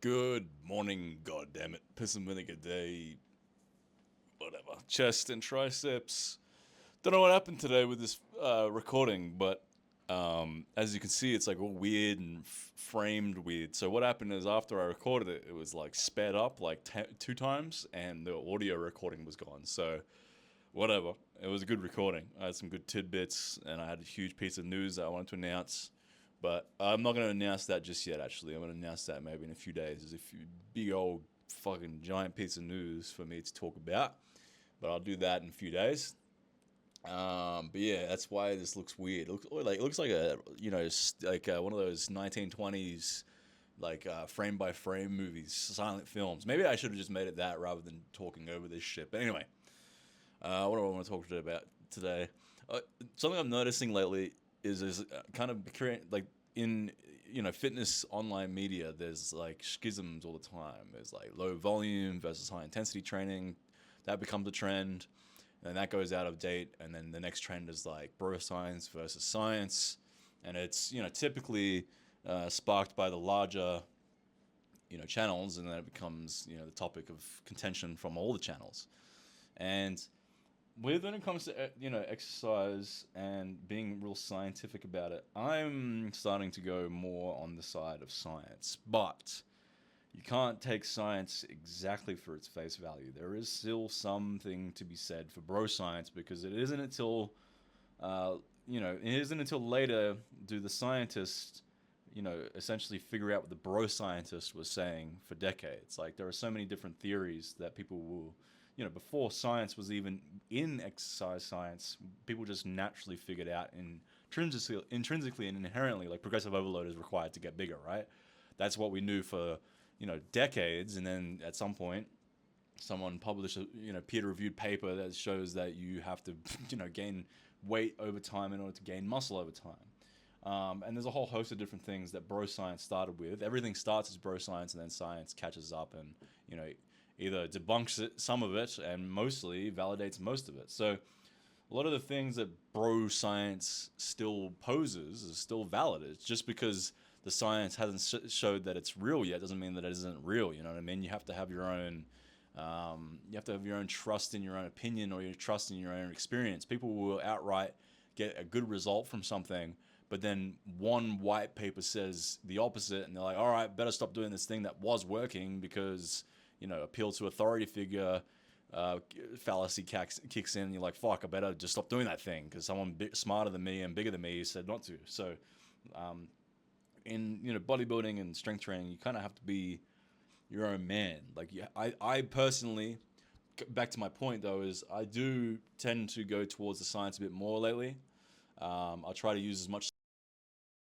Good morning, goddammit. Piss and vinegar day, whatever. Chest and triceps. Don't know what happened today with this recording, but as you can see, it's like all weird and framed weird. So what happened is after I recorded it, it was like sped up like two times, and the audio recording was gone. So whatever. It was a good recording. I had some good tidbits, and I had a huge piece of news that I wanted to announce. But I'm not going to announce that just yet, actually. I'm going to announce that maybe in a few days. There's a few big old fucking giant piece of news for me to talk about. But I'll do that in a few days. But yeah, that's why this looks weird. It looks like a one of those 1920s frame by frame movies, silent films. Maybe I should have just made it that rather than talking over this shit. But anyway, what do I want to talk to you about today? Something I'm noticing lately is kind of creating like in fitness online media. There's like schisms all the time. There's like low volume versus high intensity training. That becomes a trend, and that goes out of date. And then the next trend is like bro science versus science, and it's typically sparked by the larger channels, and then it becomes the topic of contention from all the channels. And when it comes to exercise and being real scientific about it, I'm starting to go more on the side of science. But you can't take science exactly for its face value. There is still something to be said for bro science, because uh, it isn't until later do the scientists essentially figure out what the bro scientist was saying for decades. Like, there are so many different theories that people will, before science was even in exercise science, people just naturally figured out intrinsically and inherently, like, progressive overload is required to get bigger, right? That's what we knew for, decades. And then at some point, someone published a peer-reviewed paper that shows that you have to gain weight over time in order to gain muscle over time. And there's a whole host of different things that bro science started with. Everything starts as bro science, and then science catches up and either debunks some of it, and mostly validates most of it. So a lot of the things that bro science still poses is still valid. It's just because the science hasn't showed that it's real yet doesn't mean that it isn't real. You know what I mean? You have to have your own trust in your own opinion, or your trust in your own experience. People will outright get a good result from something, but then one white paper says the opposite, and they're like, all right, better stop doing this thing that was working, because appeal to authority figure fallacy kicks in, and you're like, fuck, I better just stop doing that thing because someone smarter than me and bigger than me said not to. So in bodybuilding and strength training, you kind of have to be your own man. Like, yeah, I personally, back to my point though, is I do tend to go towards the science a bit more lately. I'll try to use as much